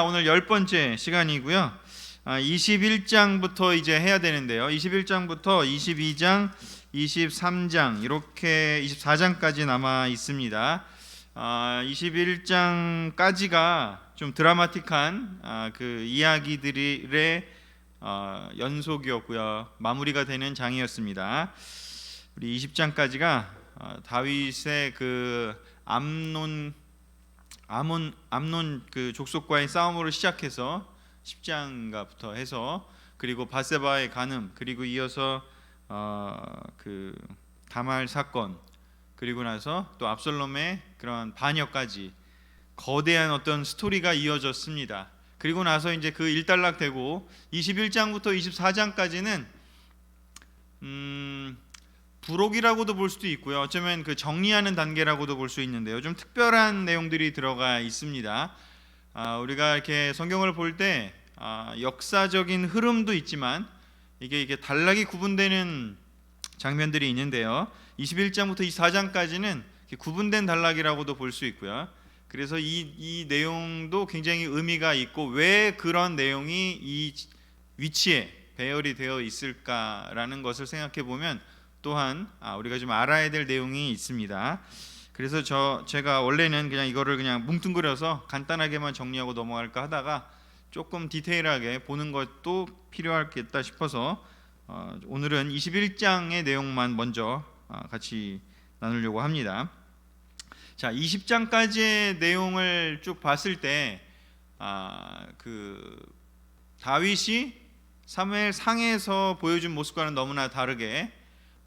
오늘 10번째 시간이고요. 21장부터 이제 해야 되는데요. 21장부터 22장, 23장 이렇게 24장까지 남아 있습니다. 21장까지가 좀 드라마틱한 그 이야기들의 연속이었고요. 마무리가 되는 장이었습니다. 우리 20장까지가 다윗의 그 암논 그 족속과의 싸움으로 시작해서 10장가부터 해서 그리고 바세바의 간음, 그리고 이어서 그 다말 사건, 그리고 나서 또 압살롬의 그런 반역까지 거대한 어떤 스토리가 이어졌습니다. 그리고 나서 이제 그 일단락되고 21장부터 24장까지는 부록이라고도 볼 수도 있고요. 어쩌면 그 정리하는 단계라고도 볼 수 있는데요. 좀 특별한 내용들이 들어가 있습니다. 우리가 이렇게 성경을 볼 때 역사적인 흐름도 있지만 이게 단락이 구분되는 장면들이 있는데요. 21장부터 24장까지는 구분된 단락이라고도 볼 수 있고요. 그래서 이 내용도 굉장히 의미가 있고 왜 그런 내용이 이 위치에 배열이 되어 있을까라는 것을 생각해 보면 또한 우리가 좀 알아야 될 내용이 있습니다. 그래서 제가 원래는 그냥 이거를 그냥 뭉뚱그려서 간단하게만 정리하고 넘어갈까 하다가 조금 디테일하게 보는 것도 필요하겠다 싶어서 오늘은 21장의 내용만 먼저 같이 나누려고 합니다. 자, 20장까지의 내용을 쭉 봤을 때 그 다윗이 사무엘 상에서 보여준 모습과는 너무나 다르게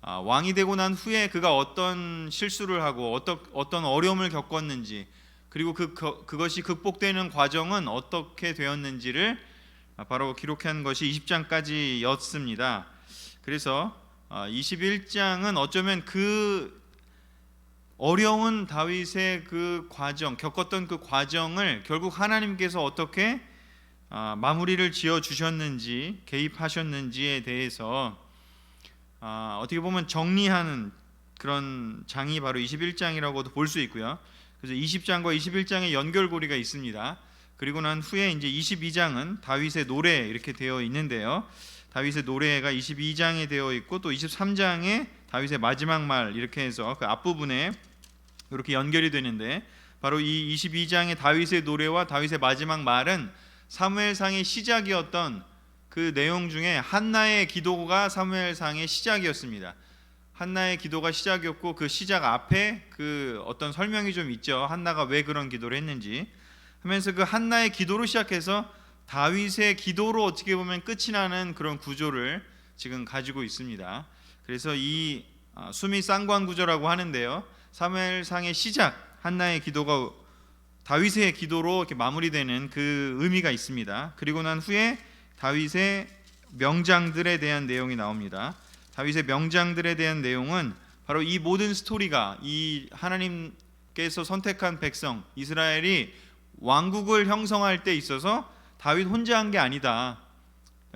왕이 되고 난 후에 그가 어떤 실수를 하고 어떤 어려움을 겪었는지, 그리고 그것이 극복되는 과정은 어떻게 되었는지를 바로 기록한 것이 20장까지였습니다. 그래서 21장은 어쩌면 그 어려운 다윗의 그 과정, 겪었던 그 과정을 결국 하나님께서 어떻게 마무리를 지어 주셨는지, 개입하셨는지에 대해서 어떻게 보면 정리하는 그런 장이 바로 21장이라고도 볼 수 있고요. 그래서 20장과 21장의 연결고리가 있습니다. 그리고 난 후에 이제 22장은 다윗의 노래 이렇게 되어 있는데요. 다윗의 노래가 22장에 되어 있고 또 23장에 다윗의 마지막 말 이렇게 해서 그 앞부분에 이렇게 연결이 되는데, 바로 이 22장의 다윗의 노래와 다윗의 마지막 말은 사무엘상의 시작이었던 그 내용 중에 한나의 기도가 사무엘상의 시작이었습니다. 한나의 기도가 시작이었고 그 시작 앞에 그 어떤 설명이 좀 있죠. 한나가 왜 그런 기도를 했는지 하면서 그 한나의 기도로 시작해서 다윗의 기도로 어떻게 보면 끝이 나는 그런 구조를 지금 가지고 있습니다. 그래서 이 수미 쌍관 구조라고 하는데요. 사무엘상의 시작 한나의 기도가 다윗의 기도로 이렇게 마무리되는 그 의미가 있습니다. 그리고 난 후에 다윗의 명장들에 대한 내용이 나옵니다. 다윗의 명장들에 대한 내용은 바로 이 모든 스토리가 이 하나님께서 선택한 백성 이스라엘이 왕국을 형성할 때 있어서 다윗 혼자 한 게 아니다.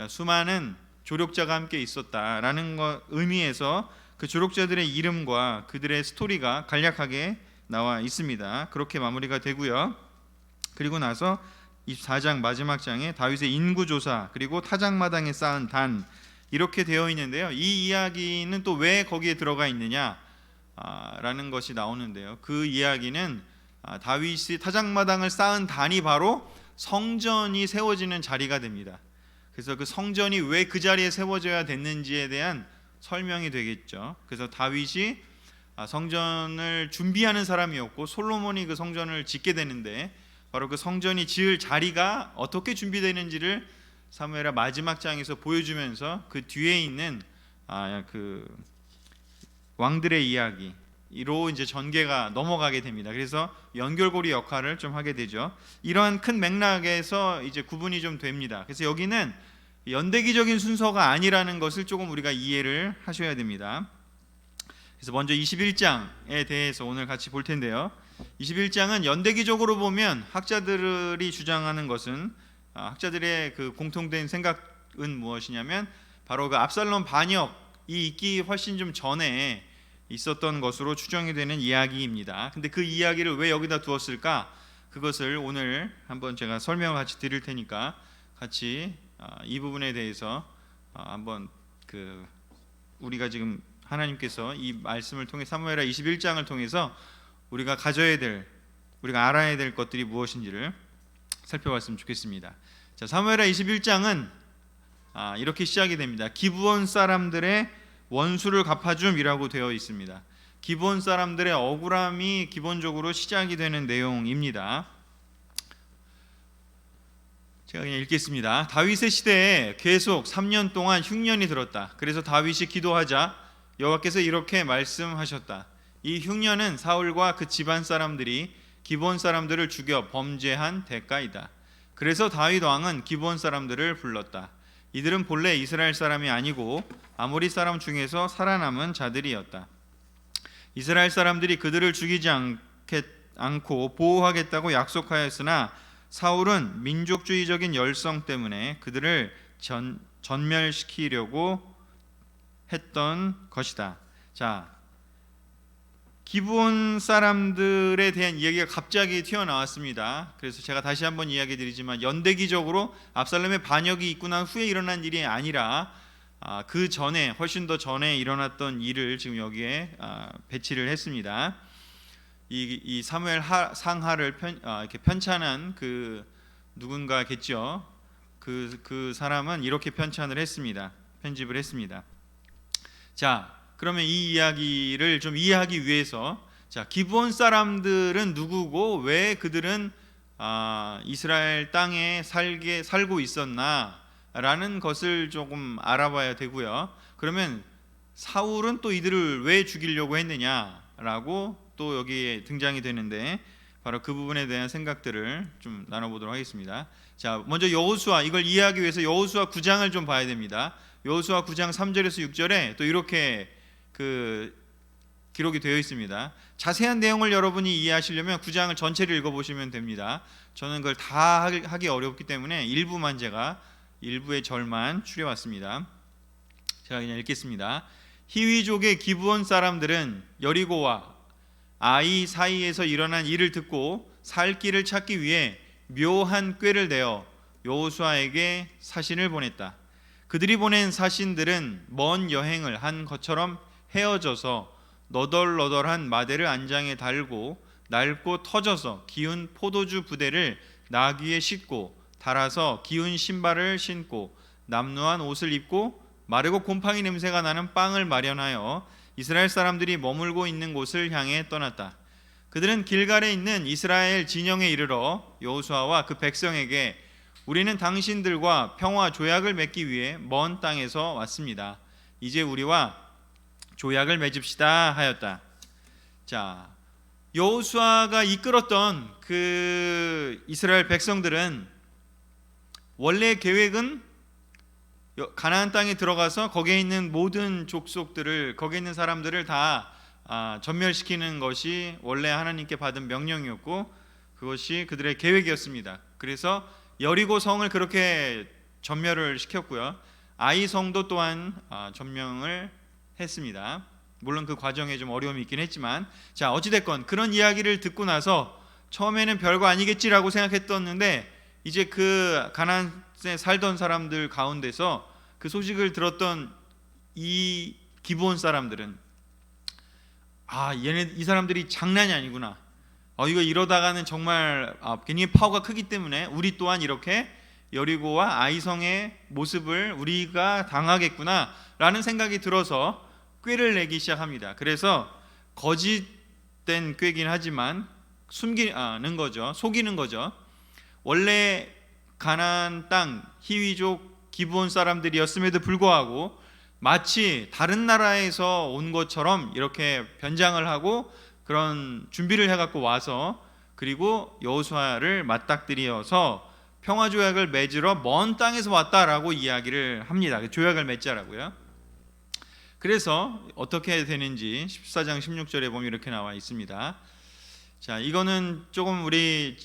수많은 조력자가 함께 있었다라는 의미에서 그 조력자들의 이름과 그들의 스토리가 간략하게 나와 있습니다. 그렇게 마무리가 되고요. 그리고 나서 24장 마지막 장에 다윗의 인구조사, 그리고 타작마당에 쌓은 단 이렇게 되어 있는데요. 이 이야기는 또 왜 거기에 들어가 있느냐 라는 것이 나오는데요. 그 이야기는 다윗이 타작마당을 쌓은 단이 바로 성전이 세워지는 자리가 됩니다. 그래서 그 성전이 왜 그 자리에 세워져야 됐는지에 대한 설명이 되겠죠. 그래서 다윗이 성전을 준비하는 사람이었고 솔로몬이 그 성전을 짓게 되는데 바로 그 성전이 지을 자리가 어떻게 준비되는지를 사무엘하 마지막 장에서 보여주면서 그 뒤에 있는 그 왕들의 이야기로 이제 전개가 넘어가게 됩니다. 그래서 연결고리 역할을 좀 하게 되죠. 이러한 큰 맥락에서 이제 구분이 좀 됩니다. 그래서 여기는 연대기적인 순서가 아니라는 것을 조금 우리가 이해를 하셔야 됩니다. 그래서 먼저 21장에 대해서 오늘 같이 볼 텐데요. 21장은 연대기적으로 보면 학자들이 주장하는 것은 학자들의 그 공통된 생각은 무엇이냐면 바로 그 압살롬 반역이 있기 훨씬 좀 전에 있었던 것으로 추정이 되는 이야기입니다. 근데 그 이야기를 왜 여기다 두었을까? 그것을 오늘 한번 제가 설명을 같이 드릴 테니까 같이 이 부분에 대해서 한번 우리가 지금 하나님께서 이 말씀을 통해 사무엘하 21장을 통해서 우리가 가져야 될, 우리가 알아야 될 것들이 무엇인지를 살펴봤으면 좋겠습니다. 자, 사무엘하 21장은 이렇게 시작이 됩니다. 기브온 사람들의 원수를 갚아줌이라고 되어 있습니다. 기브온 사람들의 억울함이 기본적으로 시작이 되는 내용입니다. 제가 그냥 읽겠습니다. 다윗의 시대에 계속 3년 동안 흉년이 들었다. 그래서 다윗이 기도하자 여호와께서 이렇게 말씀하셨다. 이 흉년은 사울과 그 집안 사람들이 기브온 사람들을 죽여 범죄한 대가이다. 그래서 다윗 왕은 기브온 사람들을 불렀다. 이들은 본래 이스라엘 사람이 아니고 아모리 사람 중에서 살아남은 자들이었다. 이스라엘 사람들이 그들을 죽이지 않고 보호하겠다고 약속하였으나 사울은 민족주의적인 열성 때문에 그들을 전멸시키려고 했던 것이다. 자, 기브온 사람들에 대한 이야기가 갑자기 튀어나왔습니다. 그래서 제가 다시 한번 이야기 드리지만 연대기적으로 압살롬의 반역이 있고 난 후에 일어난 일이 아니라 그 전에, 훨씬 더 전에 일어났던 일을 지금 여기에 배치를 했습니다. 이 사무엘 상하를 이렇게 편찬한 그 누군가겠죠. 그 사람은 이렇게 편찬을 했습니다. 편집을 했습니다. 자, 그러면 이 이야기를 좀 이해하기 위해서, 자, 기브온 사람들은 누구고 왜 그들은 이스라엘 땅에 살고 있었나라는 것을 조금 알아봐야 되고요. 그러면 사울은 또 이들을 왜 죽이려고 했느냐라고 또 여기에 등장이 되는데, 바로 그 부분에 대한 생각들을 좀 나눠보도록 하겠습니다. 자, 먼저 여호수아, 이걸 이해하기 위해서 여호수아 9장을 좀 봐야 됩니다. 여호수아 9장 3절에서 6절에 또 이렇게 기록이 되어 있습니다. 자세한 내용을 여러분이 이해하시려면 9장을 전체를 읽어보시면 됩니다. 저는 그걸 다 하기 어렵기 때문에 일부의 절만 추려왔습니다. 제가 그냥 읽겠습니다. 히위족의 기브온 사람들은 여리고와 아이 사이에서 일어난 일을 듣고 살 길을 찾기 위해 묘한 꾀를 내어 여호수아에게 사신을 보냈다. 그들이 보낸 사신들은 먼 여행을 한 것처럼 헤어져서 너덜너덜한 마대를 안장에 달고 낡고 터져서 기운 포도주 부대를 나귀에 싣고 달아서 기운 신발을 신고 남루한 옷을 입고 마르고 곰팡이 냄새가 나는 빵을 마련하여 이스라엘 사람들이 머물고 있는 곳을 향해 떠났다. 그들은 길갈에 있는 이스라엘 진영에 이르러 여호수아와 그 백성에게 우리는 당신들과 평화 조약을 맺기 위해 먼 땅에서 왔습니다. 이제 우리와 조약을 맺읍시다 하였다. 자, 여호수아가 이끌었던 그 이스라엘 백성들은 원래 계획은 가나안 땅에 들어가서 거기에 있는 모든 족속들을, 거기에 있는 사람들을 다 전멸시키는 것이 원래 하나님께 받은 명령이었고 그것이 그들의 계획이었습니다. 그래서 여리고 성을 그렇게 전멸을 시켰고요. 아이 성도 또한 점령을 했습니다. 물론 그 과정에 좀 어려움이 있긴 했지만, 자, 어찌됐건 그런 이야기를 듣고 나서 처음에는 별거 아니겠지라고 생각했었는데 이제 그 가나안에 살던 사람들 가운데서 그 소식을 들었던 이 기브온 사람들은 이 사람들이 장난이 아니구나. 이거 이러다가는 정말 괜히 파워가 크기 때문에 우리 또한 이렇게 여리고와 아이성의 모습을 우리가 당하겠구나 라는 생각이 들어서 꾀를 내기 시작합니다. 그래서 거짓된 꾀긴 하지만 숨기는 거죠. 속이는 거죠. 원래 가나안 땅 히위족 기브온 사람들이었음에도 불구하고 마치 다른 나라에서 온 것처럼 이렇게 변장을 하고 그런 준비를 해갖고 와서, 그리고 여호수아를 맞닥뜨려서 평화조약을 맺으러 먼 땅에서 왔다라고 이야기를 합니다. 조약을 맺자라고요. 그래서 어떻게 되는지 14장 16절에 보면 이렇게 나와 있습니다. 자, 이거는 조금 우리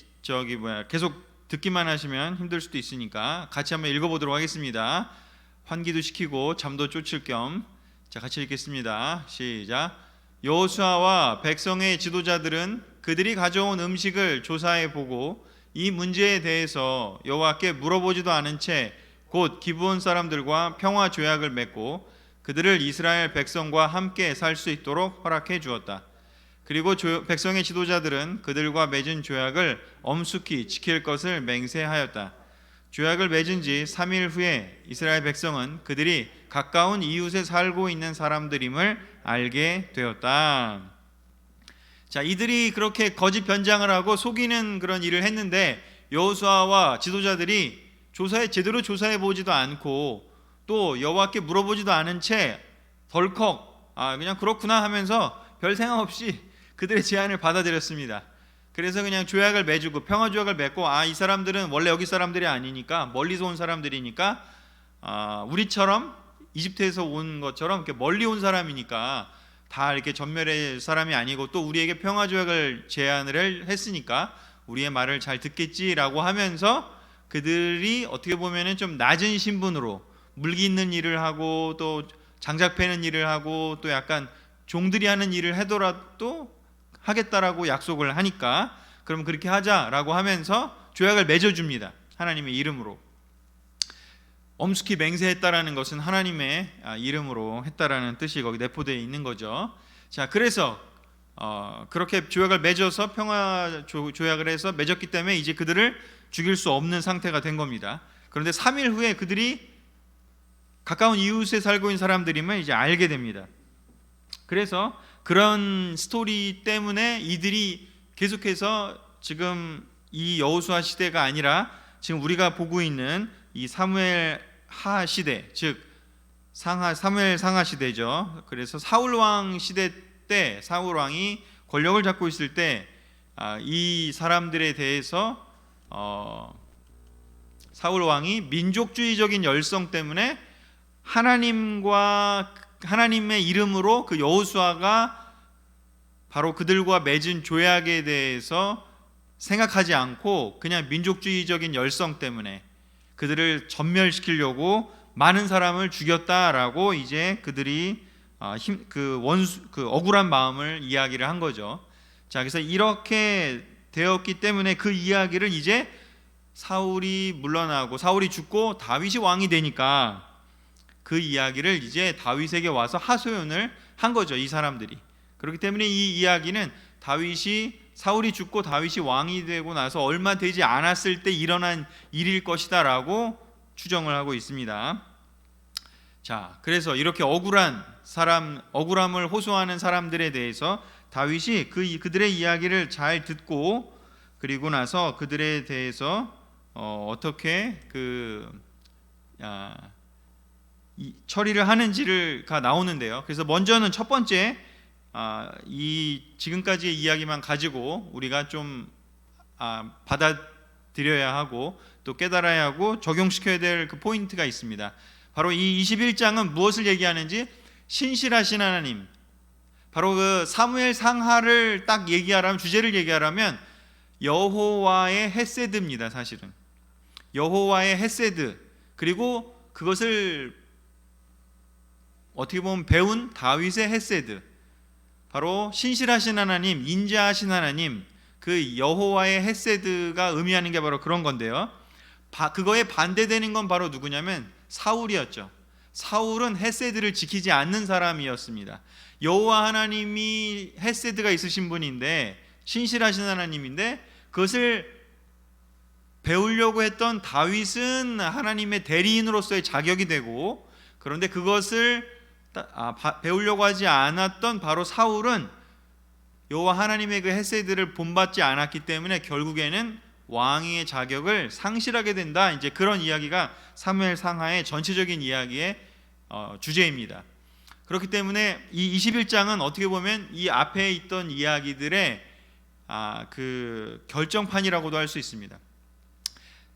계속 듣기만 하시면 힘들 수도 있으니까 같이 한번 읽어보도록 하겠습니다. 환기도 시키고 잠도 쫓을 겸. 자, 같이 읽겠습니다. 시작. 여호수아와 백성의 지도자들은 그들이 가져온 음식을 조사해 보고 이 문제에 대해서 여호와께 물어보지도 않은 채 곧 기브온 사람들과 평화 조약을 맺고 그들을 이스라엘 백성과 함께 살 수 있도록 허락해 주었다. 그리고 백성의 지도자들은 그들과 맺은 조약을 엄숙히 지킬 것을 맹세하였다. 조약을 맺은 지 3일 후에 이스라엘 백성은 그들이 가까운 이웃에 살고 있는 사람들임을 알게 되었다. 자, 이들이 그렇게 거짓 변장을 하고 속이는 그런 일을 했는데 여호수아와 지도자들이 제대로 조사해 보지도 않고 또 여호와께 물어보지도 않은 채 덜컥 그냥 그렇구나 하면서 별 생각 없이 그들의 제안을 받아들였습니다. 그래서 그냥 조약을 맺고 평화 조약을 맺고 이 사람들은 원래 여기 사람들이 아니니까 멀리서 온 사람들이니까 우리처럼 이집트에서 온 것처럼 이렇게 멀리 온 사람이니까 다 이렇게 전멸의 사람이 아니고 또 우리에게 평화 조약을 제안을 했으니까 우리의 말을 잘 듣겠지라고 하면서 그들이 어떻게 보면은 좀 낮은 신분으로 물기 있는 일을 하고 또 장작 패는 일을 하고 또 약간 종들이 하는 일을 하더라도 하겠다라고 약속을 하니까 그럼 그렇게 하자라고 하면서 조약을 맺어줍니다. 하나님의 이름으로. 엄숙히 맹세했다라는 것은 하나님의 이름으로 했다라는 뜻이 거기 내포되어 있는 거죠. 자, 그래서 그렇게 조약을 맺어서 평화 조약을 해서 맺었기 때문에 이제 그들을 죽일 수 없는 상태가 된 겁니다. 그런데 3일 후에 그들이 가까운 이웃에 살고 있는 사람들임을 이제 알게 됩니다. 그래서 그런 스토리 때문에 이들이 계속해서 지금 이 여호수아 시대가 아니라 지금 우리가 보고 있는 이 사무엘 하 시대, 즉 사무엘 상하 시대죠. 그래서 사울 왕 시대 때 사울 왕이 권력을 잡고 있을 때 이 사람들에 대해서 사울 왕이 민족주의적인 열성 때문에 하나님의 이름으로 그 여호수아가 바로 그들과 맺은 조약에 대해서 생각하지 않고 그냥 민족주의적인 열성 때문에 그들을 전멸시키려고 많은 사람을 죽였다라고 이제 그들이 그 억울한 마음을 이야기를 한 거죠. 자, 그래서 이렇게 되었기 때문에 그 이야기를 이제 사울이 물러나고 사울이 죽고 다윗이 왕이 되니까 그 이야기를 이제 다윗에게 와서 하소연을 한 거죠. 이 사람들이. 그렇기 때문에 이 이야기는 사울이 죽고 다윗이 왕이 되고 나서 얼마 되지 않았을 때 일어난 일일 것이다라고 추정을 하고 있습니다. 자, 그래서 이렇게 억울함을 호소하는 사람들에 대해서 다윗이 그들의 이야기를 잘 듣고 그리고 나서 그들에 대해서 어떻게 처리를 하는지가 나오는데요. 그래서 먼저는 첫 번째 이 지금까지의 이야기만 가지고 우리가 좀 받아들여야 하고 또 깨달아야 하고 적용시켜야 될 그 포인트가 있습니다. 바로 이 21장은 무엇을 얘기하는지 신실하신 하나님, 바로 그 사무엘 상하를 딱 주제를 얘기하라면 여호와의 헤세드입니다. 사실은 여호와의 헤세드, 그리고 그것을 어떻게 보면 배운 다윗의 헤세드, 바로 신실하신 하나님, 인자하신 하나님, 그 여호와의 헤세드가 의미하는 게 바로 그런 건데요. 그거에 반대되는 건 바로 누구냐면 사울이었죠. 사울은 헤세드를 지키지 않는 사람이었습니다. 여호와 하나님이 헤세드가 있으신 분인데, 신실하신 하나님인데, 그것을 배우려고 했던 다윗은 하나님의 대리인으로서의 자격이 되고, 그런데 그것을 배우려고 하지 않았던 바로 사울은 여호와 하나님의 그 헤세드를 본받지 않았기 때문에 결국에는 왕의 자격을 상실하게 된다. 이제 그런 이야기가 사무엘 상하의 전체적인 이야기의 주제입니다. 그렇기 때문에 이 21장은 어떻게 보면 이 앞에 있던 이야기들의 그 결정판이라고도 할 수 있습니다.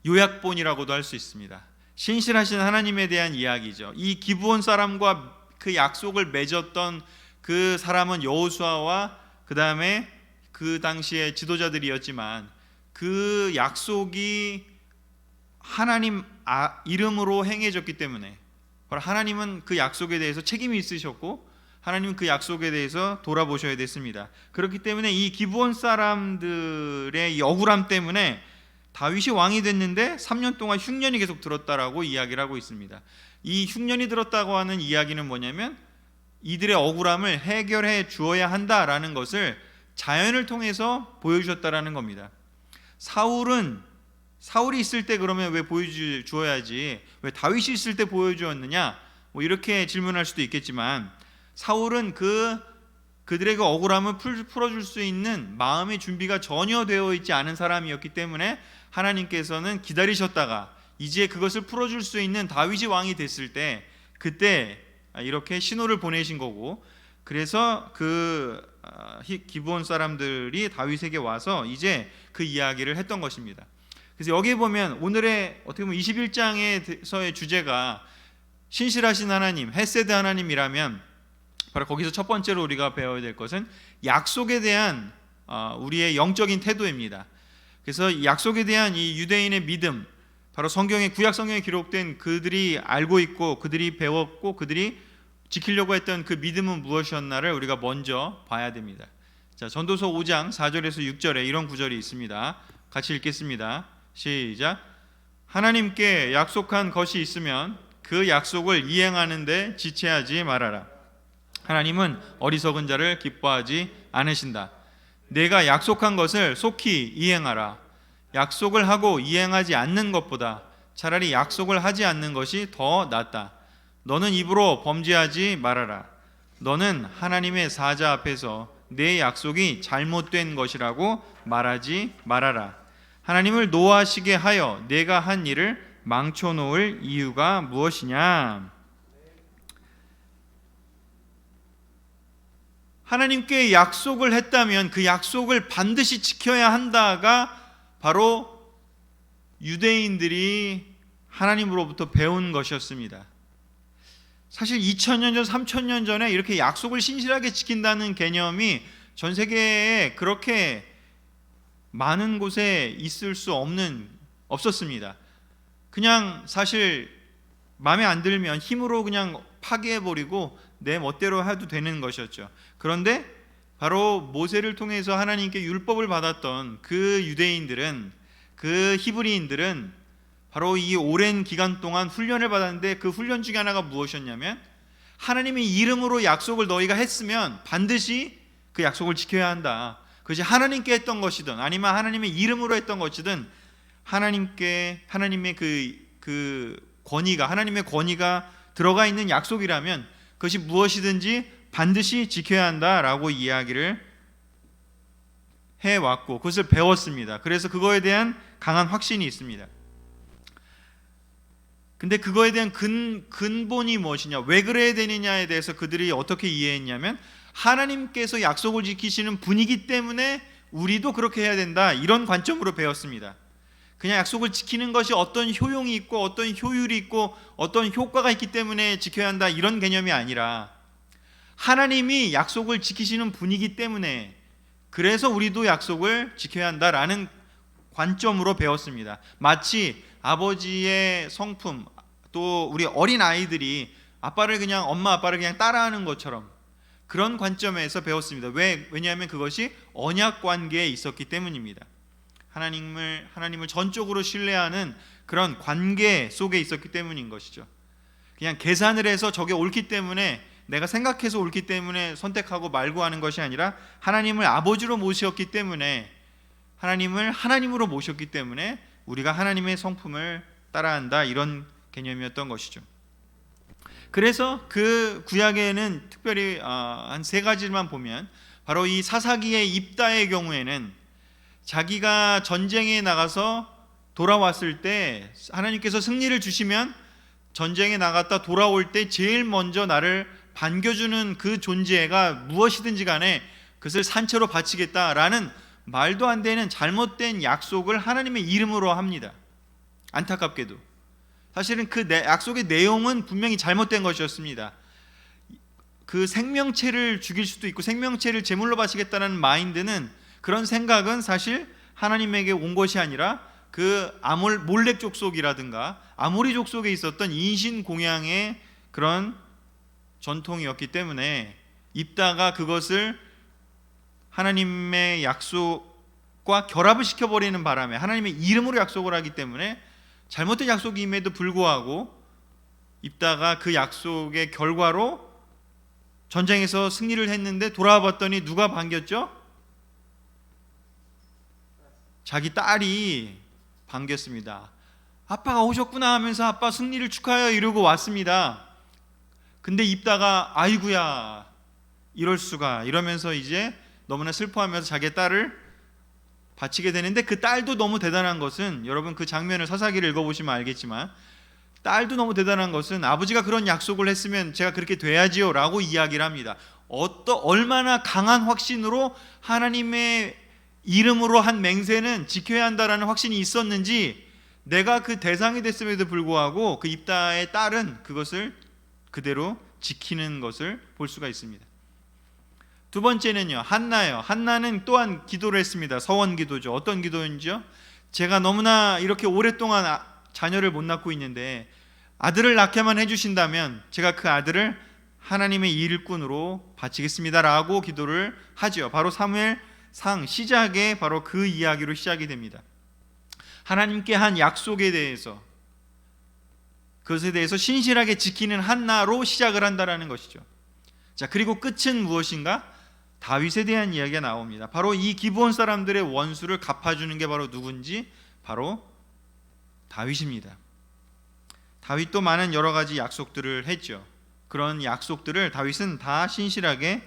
요약본이라고도 할 수 있습니다. 신실하신 하나님에 대한 이야기죠. 이 기브온 사람과 그 약속을 맺었던 그 사람은 여호수아와 그 다음에 그 당시의 지도자들이었지만 그 약속이 하나님 이름으로 행해졌기 때문에 바로 하나님은 그 약속에 대해서 책임이 있으셨고 하나님은 그 약속에 대해서 돌아보셔야 됐습니다. 그렇기 때문에 이 기브온 사람들의 이 억울함 때문에 다윗이 왕이 됐는데 3년 동안 흉년이 계속 들었다라고 이야기를 하고 있습니다. 이 흉년이 들었다고 하는 이야기는 뭐냐면 이들의 억울함을 해결해 주어야 한다라는 것을 자연을 통해서 보여주셨다라는 겁니다. 사울이 있을 때 그러면 왜 보여주어야지 왜 다윗이 있을 때 보여주었느냐, 뭐 이렇게 질문할 수도 있겠지만, 사울은 그들에게 억울함을 풀어줄 수 있는 마음의 준비가 전혀 되어 있지 않은 사람이었기 때문에 하나님께서는 기다리셨다가 이제 그것을 풀어줄 수 있는 다윗이 왕이 됐을 때 그때 이렇게 신호를 보내신 거고, 그래서 기브온 사람들이 다윗에게 와서 이제 그 이야기를 했던 것입니다. 그래서 여기에 보면 오늘의 어떻게 보면 21장에서의 주제가 신실하신 하나님, 헤세드 하나님이라면 바로 거기서 첫 번째로 우리가 배워야 될 것은 약속에 대한 우리의 영적인 태도입니다. 그래서 이 약속에 대한 이 유대인의 믿음, 바로 구약 성경에 기록된 그들이 알고 있고 그들이 배웠고 그들이 지키려고 했던 그 믿음은 무엇이었나를 우리가 먼저 봐야 됩니다. 자, 전도서 5장 4절에서 6절에 이런 구절이 있습니다. 같이 읽겠습니다. 시작. 하나님께 약속한 것이 있으면 그 약속을 이행하는 데 지체하지 말아라. 하나님은 어리석은 자를 기뻐하지 않으신다. 내가 약속한 것을 속히 이행하라. 약속을 하고 이행하지 않는 것보다 차라리 약속을 하지 않는 것이 더 낫다. 너는 입으로 범죄하지 말아라. 너는 하나님의 사자 앞에서 내 약속이 잘못된 것이라고 말하지 말아라. 하나님을 노하시게 하여 내가 한 일을 망쳐놓을 이유가 무엇이냐? 하나님께 약속을 했다면 그 약속을 반드시 지켜야 한다가 바로 유대인들이 하나님으로부터 배운 것이었습니다. 사실 2000년 전, 3000년 전에 이렇게 약속을 신실하게 지킨다는 개념이 전 세계에 그렇게 많은 곳에 있을 수 없었습니다. 그냥 사실 마음에 안 들면 힘으로 그냥 파괴해버리고 내 멋대로 해도 되는 것이었죠. 그런데 바로 모세를 통해서 하나님께 율법을 받았던 그 유대인들은, 그 히브리인들은 바로 이 오랜 기간 동안 훈련을 받았는데 그 훈련 중에 하나가 무엇이었냐면 하나님의 이름으로 약속을 너희가 했으면 반드시 그 약속을 지켜야 한다. 그것이 하나님께 했던 것이든 아니면 하나님의 이름으로 했던 것이든 하나님의 그 권위가, 하나님의 권위가 들어가 있는 약속이라면 그것이 무엇이든지 반드시 지켜야 한다라고 이야기를 해왔고 그것을 배웠습니다. 그래서 그거에 대한 강한 확신이 있습니다. 근데 그거에 대한 근본이 무엇이냐, 왜 그래야 되느냐에 대해서 그들이 어떻게 이해했냐면 하나님께서 약속을 지키시는 분이기 때문에 우리도 그렇게 해야 된다, 이런 관점으로 배웠습니다. 그냥 약속을 지키는 것이 어떤 효용이 있고 어떤 효율이 있고 어떤 효과가 있기 때문에 지켜야 한다, 이런 개념이 아니라 하나님이 약속을 지키시는 분이기 때문에 그래서 우리도 약속을 지켜야 한다라는 관점으로 배웠습니다. 마치 아버지의 성품, 또 우리 어린 아이들이 엄마 아빠를 그냥 따라하는 것처럼 그런 관점에서 배웠습니다. 왜냐하면 그것이 언약 관계에 있었기 때문입니다. 하나님을 전적으로 신뢰하는 그런 관계 속에 있었기 때문인 것이죠. 그냥 계산을 해서 저게 옳기 때문에, 내가 생각해서 옳기 때문에 선택하고 말고 하는 것이 아니라 하나님을 아버지로 모셨기 때문에, 하나님을 하나님으로 모셨기 때문에 우리가 하나님의 성품을 따라한다, 이런 개념이었던 것이죠. 그래서 그 구약에는 특별히 한 세 가지만 보면, 바로 이 사사기의 입다의 경우에는 자기가 전쟁에 나가서 돌아왔을 때 하나님께서 승리를 주시면 전쟁에 나갔다 돌아올 때 제일 먼저 나를 반겨주는 그 존재가 무엇이든지 간에 그것을 산채로 바치겠다라는 말도 안 되는 잘못된 약속을 하나님의 이름으로 합니다. 안타깝게도 사실은 그 약속의 내용은 분명히 잘못된 것이었습니다. 그 생명체를 죽일 수도 있고 생명체를 제물로 바치겠다는 마인드는, 그런 생각은 사실 하나님에게 온 것이 아니라 그 몰렉 족속이라든가 아모리 족속에 있었던 인신공양의 그런 전통이었기 때문에 입다가 그것을 하나님의 약속과 결합을 시켜버리는 바람에 하나님의 이름으로 약속을 하기 때문에 잘못된 약속임에도 불구하고 입다가 그 약속의 결과로 전쟁에서 승리를 했는데 돌아와 봤더니 누가 반겼죠? 자기 딸이 반겼습니다. 아빠가 오셨구나 하면서 아빠 승리를 축하해요 이러고 왔습니다. 근데 입다가 아이구야 이럴 수가 이러면서 이제 너무나 슬퍼하면서 자기 딸을 바치게 되는데, 그 딸도 너무 대단한 것은, 여러분 그 장면을 사사기를 읽어보시면 알겠지만 딸도 너무 대단한 것은 아버지가 그런 약속을 했으면 제가 그렇게 돼야지요 라고 이야기를 합니다. 얼마나 강한 확신으로 하나님의 이름으로 한 맹세는 지켜야 한다라는 확신이 있었는지, 내가 그 대상이 됐음에도 불구하고 그 입다의 딸은 그것을 그대로 지키는 것을 볼 수가 있습니다. 두 번째는요, 한나예요. 한나는 또한 기도를 했습니다. 서원 기도죠. 어떤 기도인지요? 제가 너무나 이렇게 오랫동안 자녀를 못 낳고 있는데 아들을 낳게만 해주신다면 제가 그 아들을 하나님의 일꾼으로 바치겠습니다 라고 기도를 하죠. 바로 사무엘상 시작에 바로 그 이야기로 시작이 됩니다. 하나님께 한 약속에 대해서, 그것에 대해서 신실하게 지키는 한나로 시작을 한다라는 것이죠. 자, 그리고 끝은 무엇인가? 다윗에 대한 이야기가 나옵니다. 바로 이 기브온 사람들의 원수를 갚아주는 게 바로 누군지, 바로 다윗입니다. 다윗도 많은 여러 가지 약속들을 했죠. 그런 약속들을 다윗은 다 신실하게,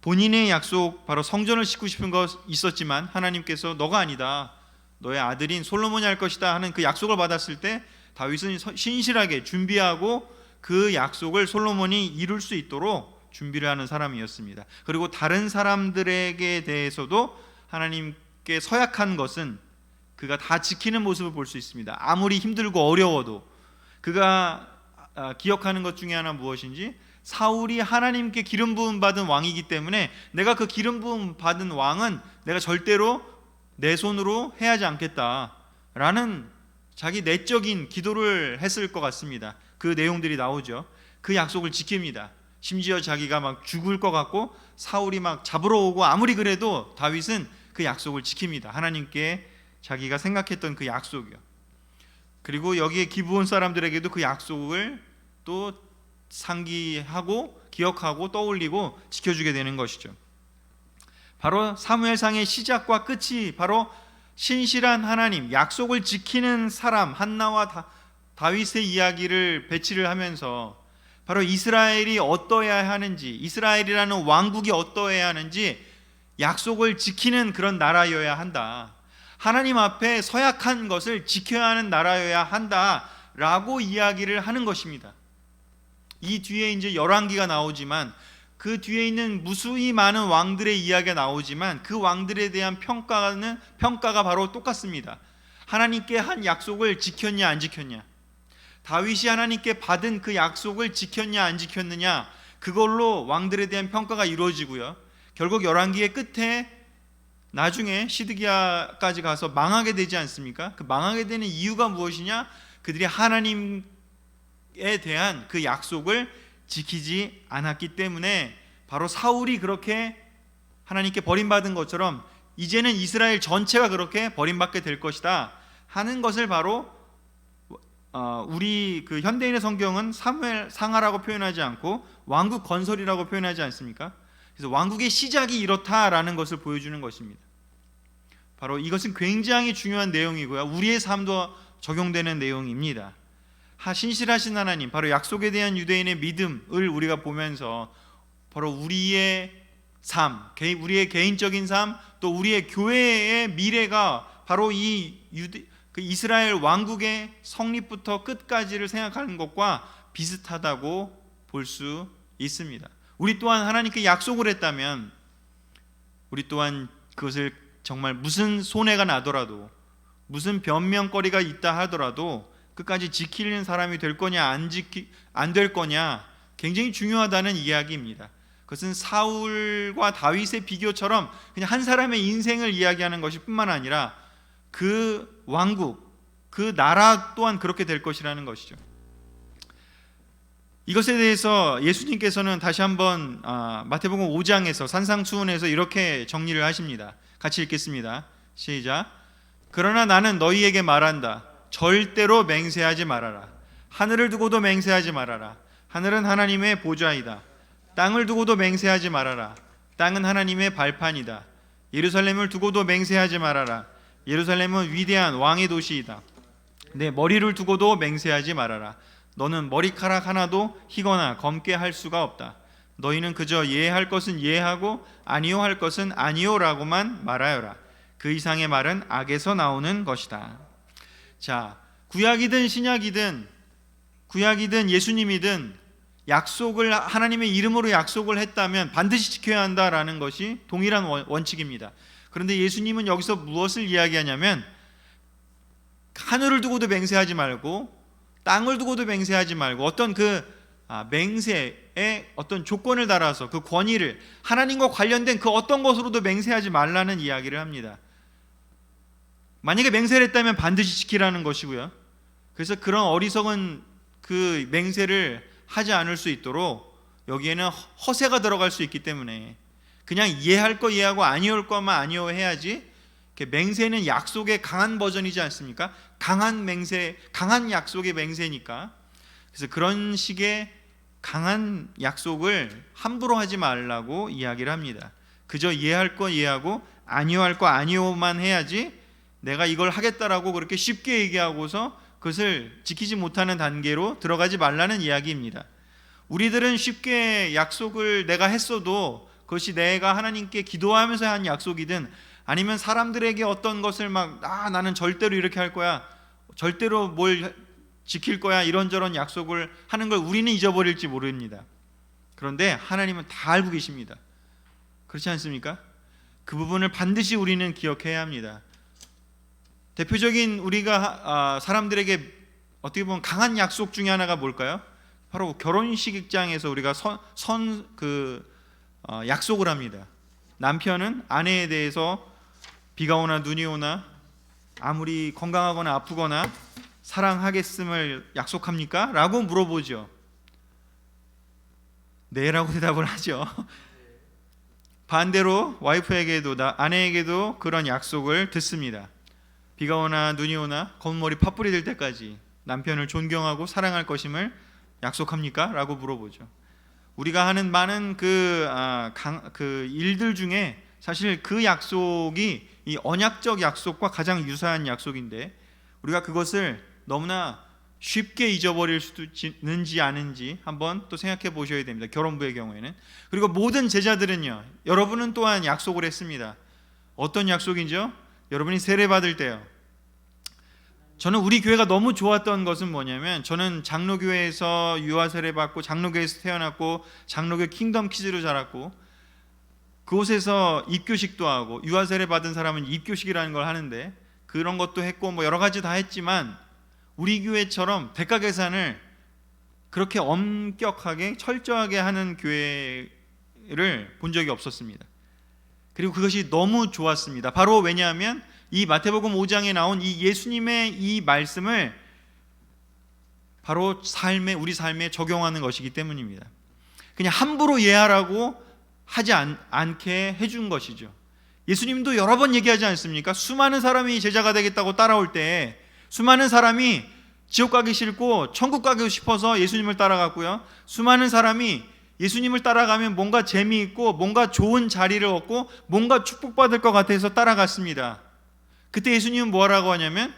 본인의 약속, 바로 성전을 짓고 싶은 것 있었지만 하나님께서 너가 아니다, 너의 아들인 솔로몬이 할 것이다 하는 그 약속을 받았을 때 다윗은 신실하게 준비하고 그 약속을 솔로몬이 이룰 수 있도록 준비를 하는 사람이었습니다. 그리고 다른 사람들에게 대해서도 하나님께 서약한 것은 그가 다 지키는 모습을 볼 수 있습니다. 아무리 힘들고 어려워도 그가 기억하는 것 중에 하나 무엇인지, 사울이 하나님께 기름 부음 받은 왕이기 때문에 내가 그 기름 부음 받은 왕은 내가 절대로 내 손으로 해하지 않겠다라는 자기 내적인 기도를 했을 것 같습니다. 그 내용들이 나오죠. 그 약속을 지킵니다. 심지어 자기가 막 죽을 것 같고 사울이 막 잡으러 오고 아무리 그래도 다윗은 그 약속을 지킵니다. 하나님께 자기가 생각했던 그 약속이요. 그리고 여기에 기브온 사람들에게도 그 약속을 또 상기하고 기억하고 떠올리고 지켜주게 되는 것이죠. 바로 사무엘상의 시작과 끝이 바로 신실한 하나님, 약속을 지키는 사람 한나와 다윗의 이야기를 배치를 하면서 바로 이스라엘이 어떠해야 하는지, 이스라엘이라는 왕국이 어떠해야 하는지, 약속을 지키는 그런 나라여야 한다, 하나님 앞에 서약한 것을 지켜야 하는 나라여야 한다라고 이야기를 하는 것입니다. 이 뒤에 이제 열왕기가 나오지만, 그 뒤에 있는 무수히 많은 왕들의 이야기가 나오지만 그 왕들에 대한 평가가 바로 똑같습니다. 하나님께 한 약속을 지켰냐 안 지켰냐, 다윗이 하나님께 받은 그 약속을 지켰냐 안 지켰느냐, 그걸로 왕들에 대한 평가가 이루어지고요. 결국 열왕기의 끝에 나중에 시드기야까지 가서 망하게 되지 않습니까? 그 망하게 되는 이유가 무엇이냐? 그들이 하나님에 대한 그 약속을 지키지 않았기 때문에, 바로 사울이 그렇게 하나님께 버림받은 것처럼 이제는 이스라엘 전체가 그렇게 버림받게 될 것이다 하는 것을 바로 우리 그 현대인의 성경은 사무엘 상하라고 표현하지 않고 왕국 건설이라고 표현하지 않습니까? 그래서 왕국의 시작이 이렇다라는 것을 보여주는 것입니다. 바로 이것은 굉장히 중요한 내용이고요. 우리의 삶도 적용되는 내용입니다. 신실하신 하나님, 바로 약속에 대한 유대인의 믿음을 우리가 보면서 바로 우리의 삶, 우리의 개인적인 삶, 또 우리의 교회의 미래가 바로 이 이스라엘 왕국의 성립부터 끝까지를 생각하는 것과 비슷하다고 볼 수 있습니다. 우리 또한 하나님께 약속을 했다면, 우리 또한 그것을 정말 무슨 손해가 나더라도, 무슨 변명거리가 있다 하더라도 끝까지 지키는 사람이 될 거냐 안 될 거냐 굉장히 중요하다는 이야기입니다. 그것은 사울과 다윗의 비교처럼 그냥 한 사람의 인생을 이야기하는 것이 뿐만 아니라 그 왕국, 그 나라 또한 그렇게 될 것이라는 것이죠. 이것에 대해서 예수님께서는 다시 한번 마태복음 5장에서 산상수훈에서 이렇게 정리를 하십니다. 같이 읽겠습니다. 시작. 그러나 나는 너희에게 말한다. 절대로 맹세하지 말아라. 하늘을 두고도 맹세하지 말아라. 하늘은 하나님의 보좌이다. 땅을 두고도 맹세하지 말아라. 땅은 하나님의 발판이다. 예루살렘을 두고도 맹세하지 말아라. 예루살렘은 위대한 왕의 도시이다. 내 머리를 두고도 맹세하지 말아라. 너는 머리카락 하나도 희거나 검게 할 수가 없다. 너희는 그저 예할 것은 예하고 아니요 할 것은 아니요라고만 말하여라. 그 이상의 말은 악에서 나오는 것이다. 자, 구약이든 신약이든 예수님이든 약속을 하나님의 이름으로 약속을 했다면 반드시 지켜야 한다라는 것이 동일한 원칙입니다. 그런데 예수님은 여기서 무엇을 이야기하냐면 하늘을 두고도 맹세하지 말고 땅을 두고도 맹세하지 말고 어떤 맹세의 어떤 조건을 달아서 그 권위를 하나님과 관련된 그 어떤 것으로도 맹세하지 말라는 이야기를 합니다. 만약에 맹세를 했다면 반드시 지키라는 것이고요. 그래서 그런 어리석은 그 맹세를 하지 않을 수 있도록 여기에는 허세가 들어갈 수 있기 때문에 그냥 예할 거 예하고 아니올 거만 아니오 해야지. 맹세는 약속의 강한 버전이지 않습니까? 강한 맹세, 강한 약속의 맹세니까. 그래서 그런 식의 강한 약속을 함부로 하지 말라고 이야기를 합니다. 그저 예할 거 예하고 아니오 할 거 아니오만 해야지 내가 이걸 하겠다라고 그렇게 쉽게 얘기하고서 그것을 지키지 못하는 단계로 들어가지 말라는 이야기입니다. 우리들은 쉽게 약속을 내가 했어도 그것이 내가 하나님께 기도하면서 한 약속이든 아니면 사람들에게 어떤 것을 나는 절대로 이렇게 할 거야, 절대로 뭘 지킬 거야, 이런저런 약속을 하는 걸 우리는 잊어버릴지 모릅니다. 그런데 하나님은 다 알고 계십니다. 그렇지 않습니까? 그 부분을 반드시 우리는 기억해야 합니다. 대표적인 우리가 사람들에게 어떻게 보면 강한 약속 중에 하나가 뭘까요? 바로 결혼식장에서 우리가 약속을 합니다. 남편은 아내에 대해서 비가 오나 눈이 오나 아무리 건강하거나 아프거나 사랑하겠음을 약속합니까? 라고 물어보죠. 네라고 대답을 하죠. 반대로 와이프에게도 아내에게도 그런 약속을 듣습니다. 비가 오나 눈이 오나 검은 머리 팥불이 될 때까지 남편을 존경하고 사랑할 것임을 약속합니까? 라고 물어보죠. 우리가 하는 많은 그 일들 중에 사실 그 약속이 이 언약적 약속과 가장 유사한 약속인데 우리가 그것을 너무나 쉽게 잊어버릴 수도 있는지 아닌지 한번 또 생각해 보셔야 됩니다. 결혼부의 경우에는. 그리고 모든 제자들은요, 여러분은 또한 약속을 했습니다. 어떤 약속이죠? 여러분이 세례 받을 때요. 저는 우리 교회가 너무 좋았던 것은 뭐냐면 저는 장로교회에서 유아 세례 받고 장로교회에서 태어났고 장로교 킹덤 키즈로 자랐고 그곳에서 입교식도 하고 유아 세례 받은 사람은 입교식이라는 걸 하는데 그런 것도 했고 여러 가지 다 했지만 우리 교회처럼 대가 계산을 그렇게 엄격하게 철저하게 하는 교회를 본 적이 없었습니다. 그리고 그것이 너무 좋았습니다. 바로 왜냐하면 이 마태복음 5장에 나온 이 예수님의 이 말씀을 바로 우리 삶에 적용하는 것이기 때문입니다. 그냥 함부로 예하라고 하지 않게 해준 것이죠. 예수님도 여러 번 얘기하지 않습니까? 수많은 사람이 제자가 되겠다고 따라올 때 수많은 사람이 지옥 가기 싫고 천국 가고 싶어서 예수님을 따라갔고요. 수많은 사람이 예수님을 따라가면 뭔가 재미있고 뭔가 좋은 자리를 얻고 뭔가 축복받을 것 같아서 따라갔습니다. 그때 예수님은 뭐라고 하냐면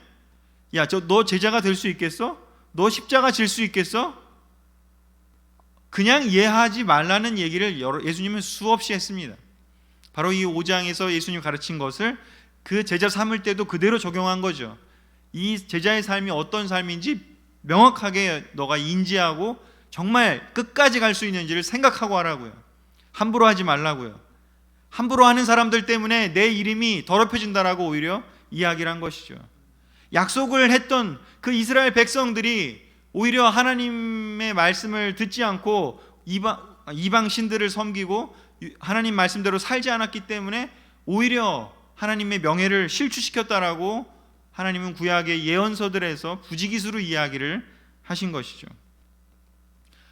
야, 너 제자가 될 수 있겠어? 너 십자가 질 수 있겠어? 그냥 예하지 말라는 얘기를 예수님은 수없이 했습니다. 바로 이 5장에서 예수님이 가르친 것을 그 제자 삼을 때도 그대로 적용한 거죠. 이 제자의 삶이 어떤 삶인지 명확하게 너가 인지하고 정말 끝까지 갈 수 있는지를 생각하고 하라고요. 함부로 하지 말라고요. 함부로 하는 사람들 때문에 내 이름이 더럽혀진다라고 오히려 이야기를 한 것이죠. 약속을 했던 그 이스라엘 백성들이 오히려 하나님의 말씀을 듣지 않고 이방 신들을 섬기고 하나님 말씀대로 살지 않았기 때문에 오히려 하나님의 명예를 실추시켰다라고 하나님은 구약의 예언서들에서 부지기수로 이야기를 하신 것이죠.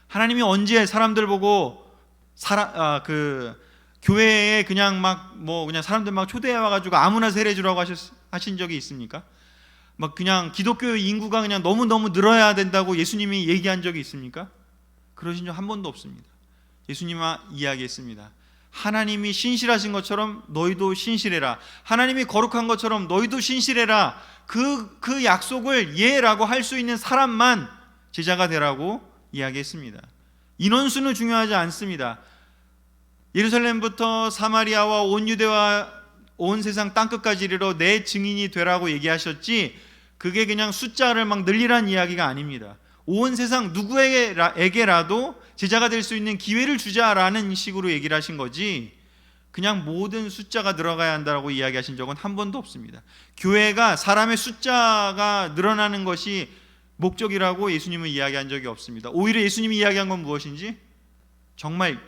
하나님이 언제 사람들 보고 교회에 그냥 그냥 사람들 막 초대해 와가지고 아무나 세례 주라고 하신 적이 있습니까? 막 그냥 기독교 인구가 그냥 너무 늘어야 된다고 예수님이 얘기한 적이 있습니까? 그러신 적 한 번도 없습니다. 예수님은 이야기했습니다. 하나님이 신실하신 것처럼 너희도 신실해라. 하나님이 거룩한 것처럼 너희도 신실해라. 그 약속을 예라고 할 수 있는 사람만 제자가 되라고 이야기했습니다. 인원수는 중요하지 않습니다. 예루살렘부터 사마리아와 온 유대와 온 세상 땅끝까지 이르러 내 증인이 되라고 얘기하셨지, 그게 그냥 숫자를 막 늘리란 이야기가 아닙니다. 온 세상 누구에게라도 제자가 될 수 있는 기회를 주자라는 식으로 얘기를 하신 거지, 그냥 모든 숫자가 늘어가야 한다고 이야기하신 적은 한 번도 없습니다. 교회가 사람의 숫자가 늘어나는 것이 목적이라고 예수님은 이야기한 적이 없습니다. 오히려 예수님이 이야기한 건 무엇인지, 정말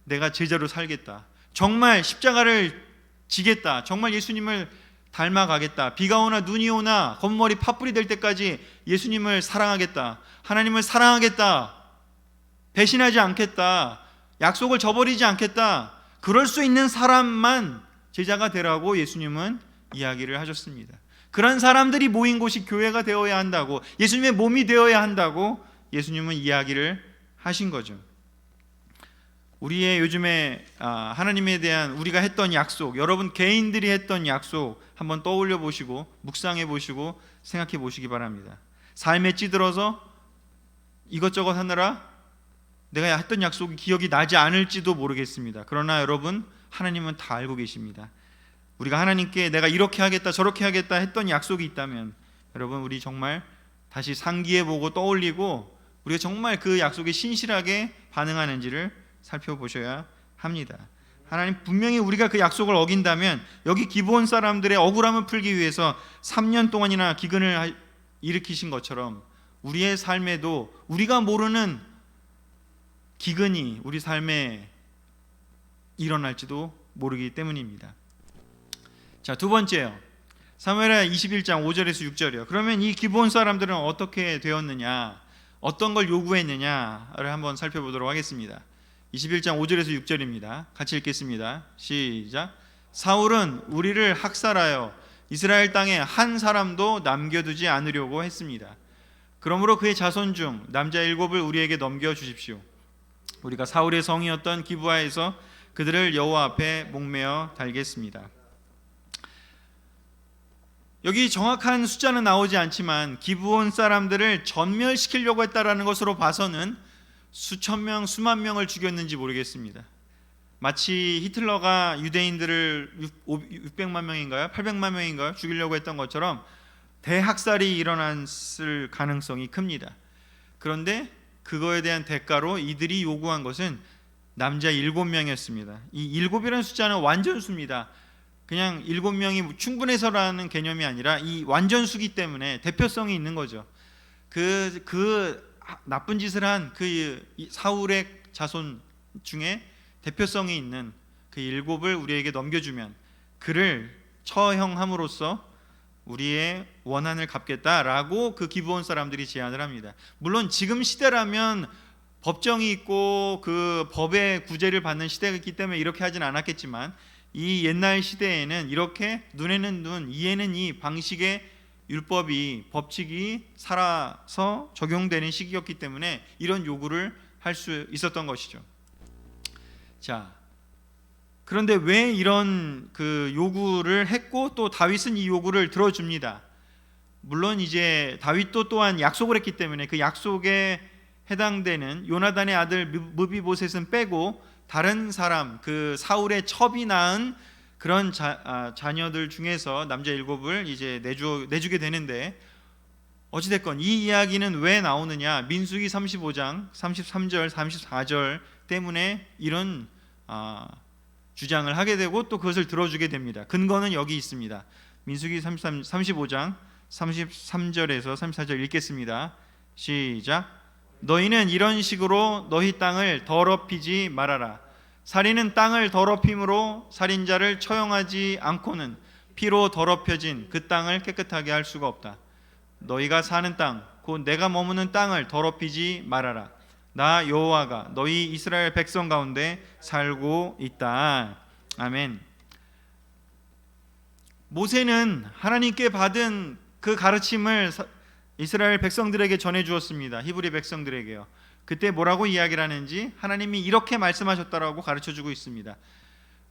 내가 제자로 살겠다, 정말 십자가를 지겠다, 정말 예수님을 닮아가겠다, 비가 오나 눈이 오나 겉머리 팥불이 될 때까지 예수님을 사랑하겠다, 하나님을 사랑하겠다, 배신하지 않겠다, 약속을 저버리지 않겠다, 그럴 수 있는 사람만 제자가 되라고 예수님은 이야기를 하셨습니다. 그런 사람들이 모인 곳이 교회가 되어야 한다고, 예수님의 몸이 되어야 한다고 예수님은 이야기를 하신 거죠. 우리의 요즘에 하나님에 대한 우리가 했던 약속, 여러분 개인들이 했던 약속 한번 떠올려 보시고 묵상해 보시고 생각해 보시기 바랍니다. 삶에 찌들어서 이것저것 하느라 내가 했던 약속이 기억이 나지 않을지도 모르겠습니다. 그러나 여러분, 하나님은 다 알고 계십니다. 우리가 하나님께 내가 이렇게 하겠다 저렇게 하겠다 했던 약속이 있다면, 여러분 우리 정말 다시 상기해 보고 떠올리고 우리가 정말 그 약속에 신실하게 반응하는지를 살펴보셔야 합니다. 하나님 분명히 우리가 그 약속을 어긴다면, 여기 기브온 사람들의 억울함을 풀기 위해서 3년 동안이나 기근을 일으키신 것처럼 우리의 삶에도 우리가 모르는 기근이 우리 삶에 일어날지도 모르기 때문입니다. 자, 두 번째요, 사무엘하 21장 5절에서 6절이요. 그러면 이 기브온 사람들은 어떻게 되었느냐, 어떤 걸 요구했느냐를 한번 살펴보도록 하겠습니다. 21장 5절에서 6절입니다. 같이 읽겠습니다. 시작. 사울은 우리를 학살하여 이스라엘 땅에 한 사람도 남겨두지 않으려고 했습니다. 그러므로 그의 자손 중 남자 7을 우리에게 넘겨주십시오. 우리가 사울의 성이었던 기브아에서 그들을 여호와 앞에 목매어 달겠습니다. 여기 정확한 숫자는 나오지 않지만 기브온 사람들을 전멸시키려고 했다라는 것으로 봐서는 수천 명, 수만 명을 죽였는지 모르겠습니다. 마치 히틀러가 유대인들을 600만 명인가요? 800만 명인가요? 죽이려고 했던 것처럼 대학살이 일어났을 가능성이 큽니다. 그런데 그거에 대한 대가로 이들이 요구한 것은 남자 7명이었습니다. 이 7이라는 숫자는 완전수입니다. 그냥 7명이 충분해서라는 개념이 아니라 이 완전수기 때문에 대표성이 있는 거죠. 그 나쁜 짓을 한 그 사울의 자손 중에 대표성이 있는 그 7을 우리에게 넘겨주면 그를 처형함으로써 우리의 원한을 갚겠다라고 그 기브온 사람들이 제안을 합니다. 물론 지금 시대라면 법정이 있고 그 법의 구제를 받는 시대가 있기 때문에 이렇게 하진 않았겠지만, 이 옛날 시대에는 이렇게 눈에는 눈, 이에는 이 방식의 율법이, 법칙이 살아서 적용되는 시기였기 때문에 이런 요구를 할 수 있었던 것이죠. 자, 그런데 왜 이런 그 요구를 했고 또 다윗은 이 요구를 들어줍니다. 물론 이제 다윗도 또한 약속을 했기 때문에 그 약속에 해당되는 요나단의 아들 무비보셋은 빼고 다른 사람, 그 사울의 첩이 낳은 그런 자녀들 중에서 남자 7을 이제 내주게 되는데, 어찌됐건 이 이야기는 왜 나오느냐, 민수기 35장 33절 34절 때문에 이런 주장을 하게 되고 또 그것을 들어주게 됩니다. 근거는 여기 있습니다. 민수기 35장 33절에서 34절 읽겠습니다. 시작. 너희는 이런 식으로 너희 땅을 더럽히지 말아라. 살인은 땅을 더럽힘으로 살인자를 처형하지 않고는 피로 더럽혀진 그 땅을 깨끗하게 할 수가 없다. 너희가 사는 땅, 곧 내가 머무는 땅을 더럽히지 말아라. 나 여호와가 너희 이스라엘 백성 가운데 살고 있다. 아멘. 모세는 하나님께 받은 그 가르침을 이스라엘 백성들에게 전해 주었습니다. 히브리 백성들에게요. 그때 뭐라고 이야기를 하는지 하나님이 이렇게 말씀하셨다라고 가르쳐 주고 있습니다.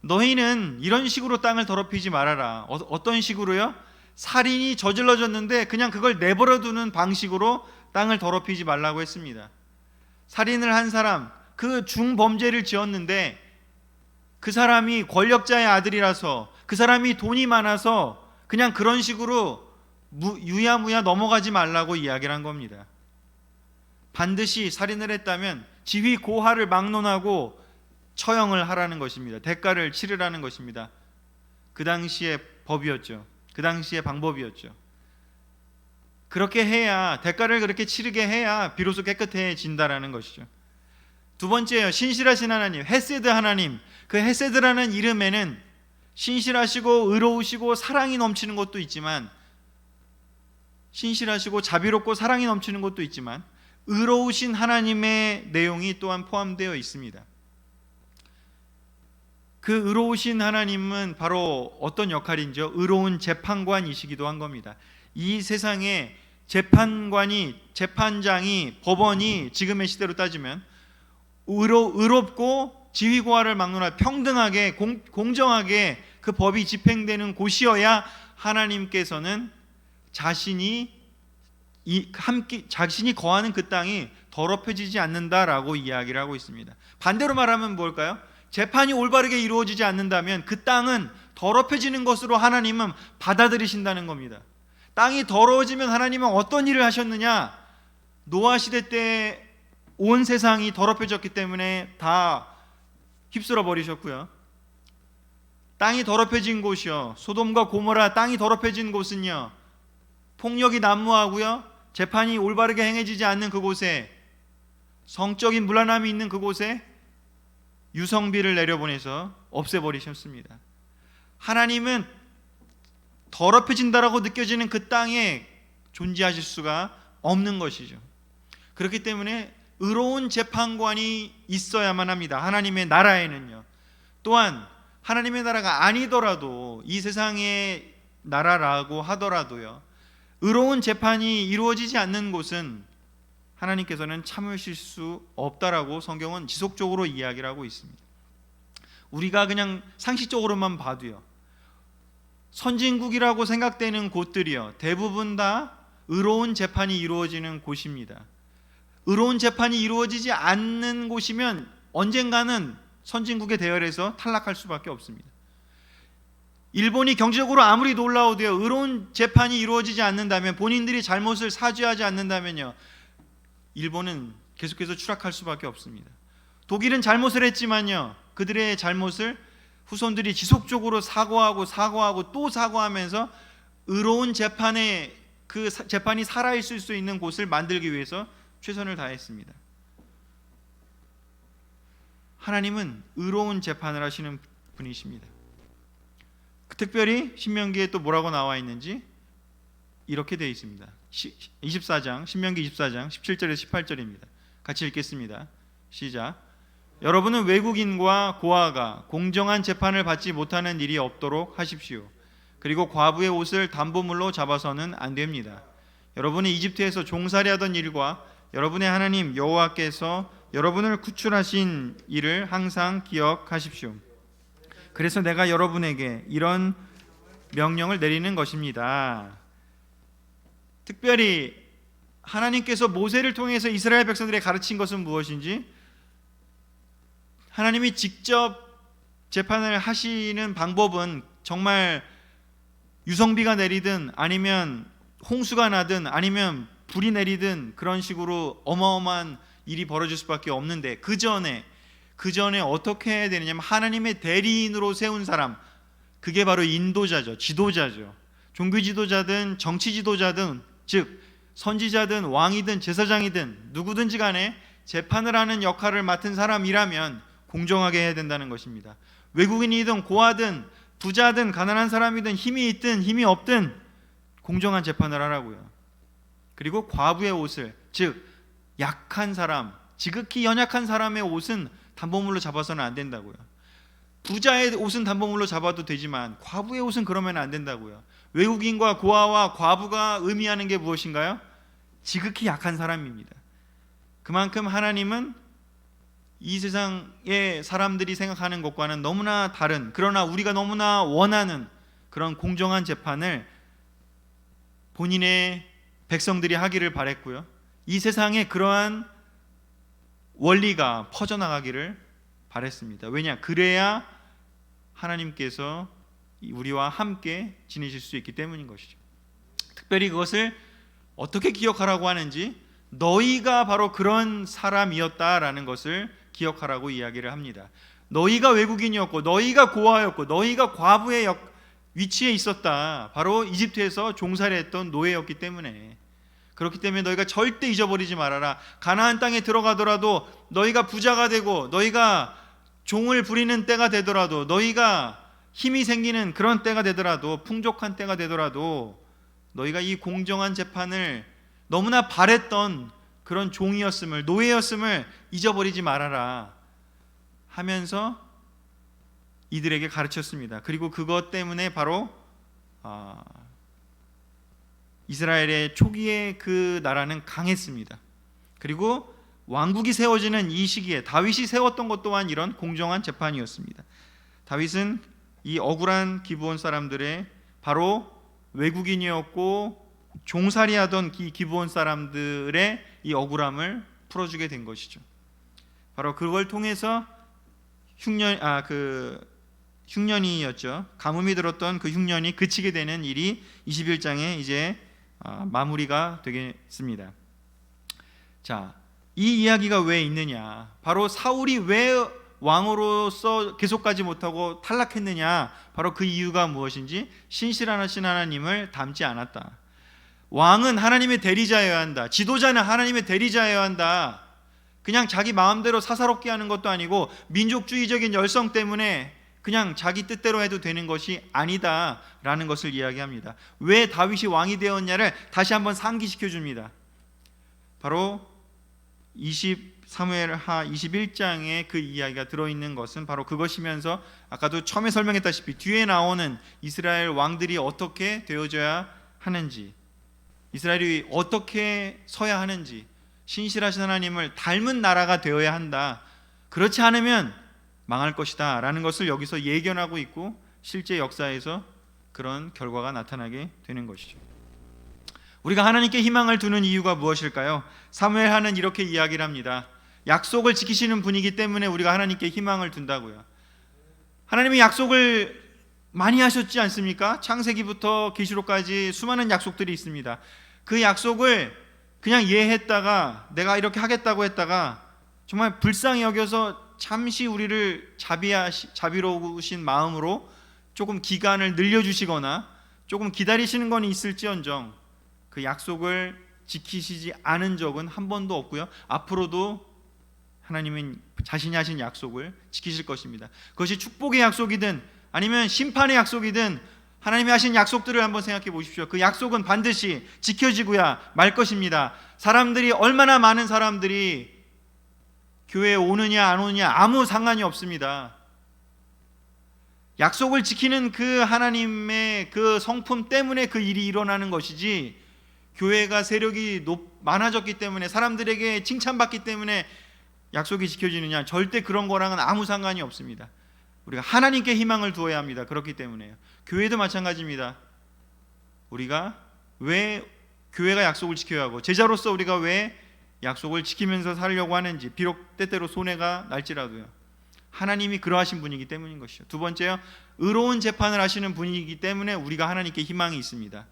너희는 이런 식으로 땅을 더럽히지 말아라. 어떤 식으로요? 살인이 저질러졌는데 그냥 그걸 내버려 두는 방식으로 땅을 더럽히지 말라고 했습니다. 살인을 한 사람, 그 중범죄를 지었는데 그 사람이 권력자의 아들이라서, 그 사람이 돈이 많아서 그냥 그런 식으로 유야무야 넘어가지 말라고 이야기를 한 겁니다. 반드시 살인을 했다면 지휘 고하를 막론하고 처형을 하라는 것입니다. 대가를 치르라는 것입니다. 그 당시의 법이었죠. 그 당시의 방법이었죠. 그렇게 해야, 대가를 그렇게 치르게 해야 비로소 깨끗해진다라는 것이죠. 두 번째요, 신실하신 하나님, 헤세드 하나님. 그 헤세드라는 이름에는 신실하시고 의로우시고 사랑이 넘치는 것도 있지만, 신실하시고 자비롭고 사랑이 넘치는 것도 있지만 의로우신 하나님의 내용이 또한 포함되어 있습니다. 그 의로우신 하나님은 바로 어떤 역할인지요? 의로운 재판관이시기도 한 겁니다. 이 세상에 재판장이, 법원이 지금의 시대로 따지면 의롭고 지휘고하를 막론하고 평등하게 공정하게 그 법이 집행되는 곳이어야 하나님께서는 자신이 거하는 그 땅이 더럽혀지지 않는다라고 이야기를 하고 있습니다. 반대로 말하면 뭘까요? 재판이 올바르게 이루어지지 않는다면 그 땅은 더럽혀지는 것으로 하나님은 받아들이신다는 겁니다. 땅이 더러워지면 하나님은 어떤 일을 하셨느냐? 노아 시대 때 온 세상이 더럽혀졌기 때문에 다 휩쓸어 버리셨고요. 땅이 더럽혀진 곳이요, 소돔과 고모라 땅이 더럽혀진 곳은요, 폭력이 난무하고요, 재판이 올바르게 행해지지 않는 그곳에, 성적인 문란함이 있는 그곳에 유성비를 내려보내서 없애버리셨습니다. 하나님은 더럽혀진다라고 느껴지는 그 땅에 존재하실 수가 없는 것이죠. 그렇기 때문에 의로운 재판관이 있어야만 합니다. 하나님의 나라에는요. 또한 하나님의 나라가 아니더라도, 이 세상의 나라라고 하더라도요, 의로운 재판이 이루어지지 않는 곳은 하나님께서는 참으실 수 없다라고 성경은 지속적으로 이야기를 하고 있습니다. 우리가 그냥 상식적으로만 봐도요, 선진국이라고 생각되는 곳들이요, 대부분 다 의로운 재판이 이루어지는 곳입니다. 의로운 재판이 이루어지지 않는 곳이면 언젠가는 선진국의 대열에서 탈락할 수밖에 없습니다. 일본이 경제적으로 아무리 놀라워도요, 의로운 재판이 이루어지지 않는다면, 본인들이 잘못을 사죄하지 않는다면요, 일본은 계속해서 추락할 수밖에 없습니다. 독일은 잘못을 했지만요, 그들의 잘못을 후손들이 지속적으로 사과하고 또 사과하면서 의로운 재판에, 그 재판이 살아있을 수 있는 곳을 만들기 위해서 최선을 다했습니다. 하나님은 의로운 재판을 하시는 분이십니다. 특별히 신명기에 또 뭐라고 나와 있는지 이렇게 되어 있습니다. 24장, 신명기 24장 17절에서 18절입니다. 같이 읽겠습니다. 시작. 여러분은 외국인과 고아가 공정한 재판을 받지 못하는 일이 없도록 하십시오. 그리고 과부의 옷을 담보물로 잡아서는 안 됩니다. 여러분이 이집트에서 종살이하던 일과 여러분의 하나님 여호와께서 여러분을 구출하신 일을 항상 기억하십시오. 그래서 내가 여러분에게 이런 명령을 내리는 것입니다. 특별히 하나님께서 모세를 통해서 이스라엘 백성들에게 가르친 것은 무엇인지, 하나님이 직접 재판을 하시는 방법은 정말 유성비가 내리든 아니면 홍수가 나든 아니면 불이 내리든 그런 식으로 어마어마한 일이 벌어질 수밖에 없는데, 그 전에 어떻게 해야 되느냐면 하나님의 대리인으로 세운 사람, 그게 바로 인도자죠. 지도자죠. 종교 지도자든 정치 지도자든, 즉 선지자든 왕이든 제사장이든 누구든지 간에 재판을 하는 역할을 맡은 사람이라면 공정하게 해야 된다는 것입니다. 외국인이든 고아든 부자든 가난한 사람이든 힘이 있든 힘이 없든 공정한 재판을 하라고요. 그리고 과부의 옷을, 즉 약한 사람, 지극히 연약한 사람의 옷은 담보물로 잡아서는 안 된다고요. 부자의 옷은 담보물로 잡아도 되지만 과부의 옷은 그러면 안 된다고요. 외국인과 고아와 과부가 의미하는 게 무엇인가요? 지극히 약한 사람입니다. 그만큼 하나님은 이 세상의 사람들이 생각하는 것과는 너무나 다른, 그러나 우리가 너무나 원하는 그런 공정한 재판을 본인의 백성들이 하기를 바랬고요. 이 세상에 그러한 원리가 퍼져나가기를 바랬습니다. 왜냐? 그래야 하나님께서 우리와 함께 지내실 수 있기 때문인 것이죠. 특별히 그것을 어떻게 기억하라고 하는지, 너희가 바로 그런 사람이었다라는 것을 기억하라고 이야기를 합니다. 너희가 외국인이었고, 너희가 고아였고, 너희가 과부의 위치에 있었다. 바로 이집트에서 종살이 했던 노예였기 때문에. 그렇기 때문에 너희가 절대 잊어버리지 말아라. 가나안 땅에 들어가더라도, 너희가 부자가 되고 너희가 종을 부리는 때가 되더라도, 너희가 힘이 생기는 그런 때가 되더라도, 풍족한 때가 되더라도 너희가 이 공정한 재판을 너무나 바랬던 그런 종이었음을, 노예였음을 잊어버리지 말아라 하면서 이들에게 가르쳤습니다. 그리고 그것 때문에 바로 이스라엘의 초기에 그 나라는 강했습니다. 그리고 왕국이 세워지는 이 시기에 다윗이 세웠던 것 또한 이런 공정한 재판이었습니다. 다윗은 이 억울한 기브온 사람들의, 바로 외국인이었고 종살이하던 이 기브온 사람들의 이 억울함을 풀어주게 된 것이죠. 바로 그걸 통해서 흉년이었죠. 가뭄이 들었던 그 흉년이 그치게 되는 일이 21장에 이제 마무리가 되겠습니다. 자, 이 이야기가 왜 있느냐? 바로 사울이 왜 왕으로서 계속가지 못하고 탈락했느냐? 바로 그 이유가 무엇인지, 신실하신 하나님을 닮지 않았다. 왕은 하나님의 대리자여야 한다. 지도자는 하나님의 대리자여야 한다. 그냥 자기 마음대로 사사롭게 하는 것도 아니고 민족주의적인 열성 때문에 그냥 자기 뜻대로 해도 되는 것이 아니다라는 것을 이야기합니다. 왜 다윗이 왕이 되었냐를 다시 한번 상기시켜 줍니다. 바로 사무엘하 21장에 그 이야기가 들어있는 것은 바로 그것이면서, 아까도 처음에 설명했다시피 뒤에 나오는 이스라엘 왕들이 어떻게 되어져야 하는지, 이스라엘이 어떻게 서야 하는지, 신실하신 하나님을 닮은 나라가 되어야 한다. 그렇지 않으면 망할 것이다 라는 것을 여기서 예견하고 있고, 실제 역사에서 그런 결과가 나타나게 되는 것이죠. 우리가 하나님께 희망을 두는 이유가 무엇일까요? 사무엘하는 이렇게 이야기를 합니다. 약속을 지키시는 분이기 때문에 우리가 하나님께 희망을 둔다고요. 하나님이 약속을 많이 하셨지 않습니까? 창세기부터 계시록까지 수많은 약속들이 있습니다. 그 약속을 그냥 예했다가, 내가 이렇게 하겠다고 했다가 정말 불쌍히 여겨서 잠시 우리를 자비로우신 마음으로 조금 기간을 늘려주시거나 조금 기다리시는 건 있을지언정 그 약속을 지키시지 않은 적은 한 번도 없고요. 앞으로도 하나님은 자신이 하신 약속을 지키실 것입니다. 그것이 축복의 약속이든 아니면 심판의 약속이든 하나님이 하신 약속들을 한번 생각해 보십시오. 그 약속은 반드시 지켜지고야 말 것입니다. 사람들이, 얼마나 많은 사람들이 교회에 오느냐 안 오느냐 아무 상관이 없습니다. 약속을 지키는 그 하나님의 그 성품 때문에 그 일이 일어나는 것이지, 교회가 세력이 많아졌기 때문에, 사람들에게 칭찬받기 때문에 약속이 지켜지느냐, 절대 그런 거랑은 아무 상관이 없습니다. 우리가 하나님께 희망을 두어야 합니다. 그렇기 때문에요. 교회도 마찬가지입니다. 우리가 왜 교회가 약속을 지켜야 하고, 제자로서 우리가 왜 약속을 지키면서 살려고 하는지, 비록 때때로 손해가 날지라도요. 하나님이 그러하신 분이기 때문인 것이죠. 두 번째요, 의로운 재판을 하시는 분이기 때문에 우리가 하나님께 희망이 있습니다.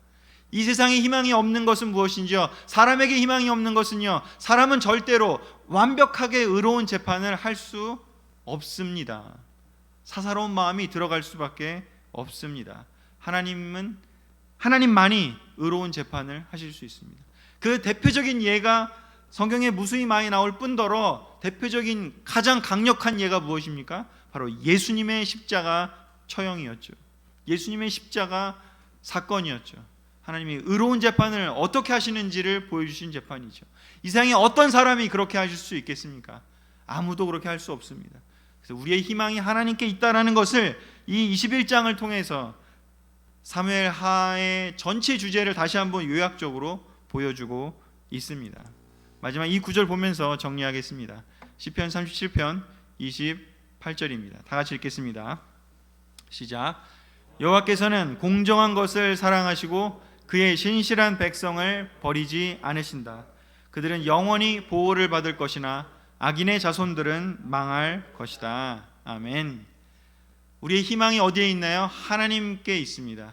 이 세상에 희망이 없는 것은 무엇인지요? 사람에게 희망이 없는 것은요, 사람은 절대로 완벽하게 의로운 재판을 할 수 없습니다. 사사로운 마음이 들어갈 수밖에 없습니다. 하나님만이 의로운 재판을 하실 수 있습니다. 그 대표적인 예가 성경에 무수히 많이 나올 뿐더러 대표적인 가장 강력한 예가 무엇입니까? 바로 예수님의 십자가 처형이었죠. 예수님의 십자가 사건이었죠. 하나님이 의로운 재판을 어떻게 하시는지를 보여주신 재판이죠. 이 세상에 어떤 사람이 그렇게 하실 수 있겠습니까? 아무도 그렇게 할 수 없습니다. 그래서 우리의 희망이 하나님께 있다라는 것을 이 21장을 통해서 사무엘 하의 전체 주제를 다시 한번 요약적으로 보여주고 있습니다. 마지막 이 구절 보면서 정리하겠습니다. 시편 37편 28절입니다. 다 같이 읽겠습니다. 시작. 여호와께서는 공정한 것을 사랑하시고 그의 신실한 백성을 버리지 않으신다. 그들은 영원히 보호를 받을 것이나 악인의 자손들은 망할 것이다. 아멘. 우리의 희망이 어디에 있나요? 하나님께 있습니다.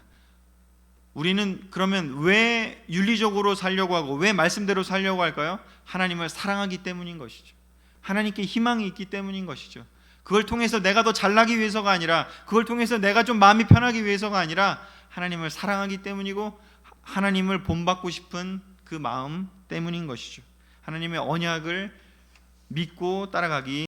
우리는 그러면 왜 윤리적으로 살려고 하고 왜 말씀대로 살려고 할까요? 하나님을 사랑하기 때문인 것이죠. 하나님께 희망이 있기 때문인 것이죠. 그걸 통해서 내가 더 잘나기 위해서가 아니라, 그걸 통해서 내가 좀 마음이 편하기 위해서가 아니라 하나님을 사랑하기 때문이고 하나님을 본받고 싶은 그 마음 때문인 것이죠. 하나님의 언약을 믿고 따라가기